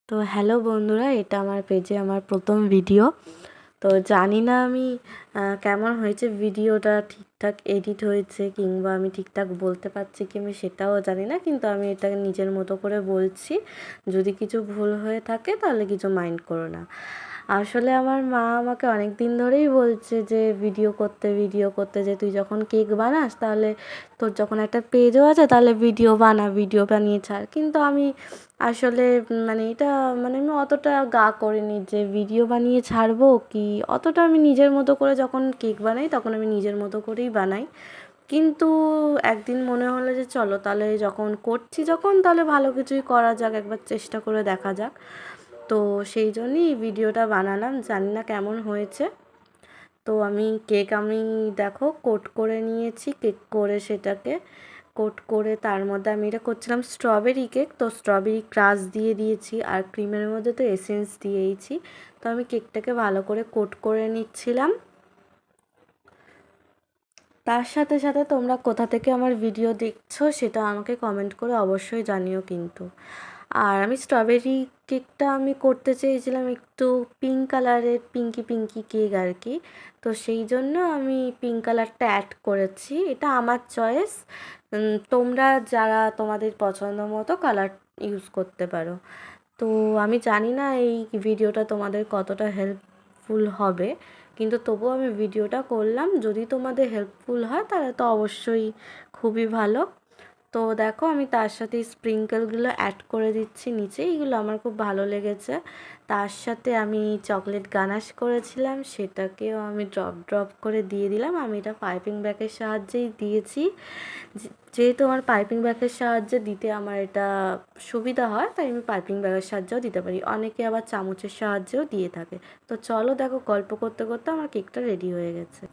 তো হ্যালো বন্ধুরা, এটা আমার পেজে আমার প্রথম ভিডিও। তো জানি না আমি কেমন হয়েছে, ভিডিওটা ঠিকঠাক এডিট হয়েছে কিংবা আমি ঠিকঠাক বলতে পারছি কি আমি সেটাও জানি না, কিন্তু আমি এটাকে নিজের মতো করে বলছি। যদি কিছু ভুল হয়ে থাকে তাহলে কিছু মাইন্ড করো না। আসলে আমার মা আমাকে অনেক দিন ধরেই বলছে যে ভিডিও করতে, যে তুই যখন কেক বানাস তাহলে তোর যখন একটা পেজও আছে তাহলে ভিডিও বানিয়ে ছাড়। কিন্তু আমি আসলে এটা আমি অতটা করিনি যে ভিডিও বানিয়ে ছাড়বো কি। অতটা আমি নিজের মতো করে যখন কেক বানাই তখন আমি নিজের মতো করেই বানাই। কিন্তু একদিন মনে হলো যে চলো তাহলে যখন করছি তাহলে ভালো কিছুই করা যাক, একবার চেষ্টা করে দেখা যাক। তো সেই জন্যই ভিডিওটা বানালাম, জানি না কেমন হয়েছে। তো আমি দেখো কোট করে নিয়েছি, কেক করে সেটাকে কোট করে তার মধ্যে আমি এটা করছিলাম স্ট্রবেরি কেক। তো স্ট্রবেরি ক্রাশ দিয়ে দিয়েছি আর ক্রিমের মধ্যে তো এসেন্স দিয়েইছি। তো আমি কেকটাকে ভালো করে কোট করে নিচ্ছিলাম। তার সাথে সাথে তোমরা কোথা থেকে আমার ভিডিও দেখছো সেটা আমাকে কমেন্ট করে অবশ্যই জানিও কিন্তু। আর আমি স্ট্রবেরি কেকটা আমি করতে চেয়েছিলাম একটু পিঙ্ক কালারের, পিঙ্কি পিঙ্কি কেক আর কি। তো সেই জন্য আমি পিঙ্ক কালারটা অ্যাড করেছি, এটা আমার চয়েস। তোমরা যারা তোমাদের পছন্দ মতো কালার ইউজ করতে পারো। তো আমি জানি না এই ভিডিওটা তোমাদের কতটা হেল্পফুল হবে, কিন্তু তবুও আমি ভিডিওটা করলাম। যদি তোমাদের হেল্পফুল হয় তাহলে তো অবশ্যই খুবই ভালো। তো দেখো আমি তার সাথে স্প্রিঙ্কেলগুলো অ্যাড করে দিচ্ছি নিচে, এগুলো আমার খুব ভালো লেগেছে। তার সাথে আমি চকলেট গানাশ করেছিলাম, সেটাকেও আমি ড্রপ ড্রপ করে দিয়ে দিলাম। আমি এটা পাইপিং ব্যাগের সাহায্যেই দিয়েছি। যেহেতু আমার পাইপিং ব্যাগের সাহায্যে দিতে আমার এটা সুবিধা হয়, তাই আমি পাইপিং ব্যাগের সাহায্যেও দিতে পারি। অনেকে আবার চামচের সাহায্যেও দিয়ে থাকে। তো চলো দেখো, গল্প করতে করতে আমার কেকটা রেডি হয়ে গেছে।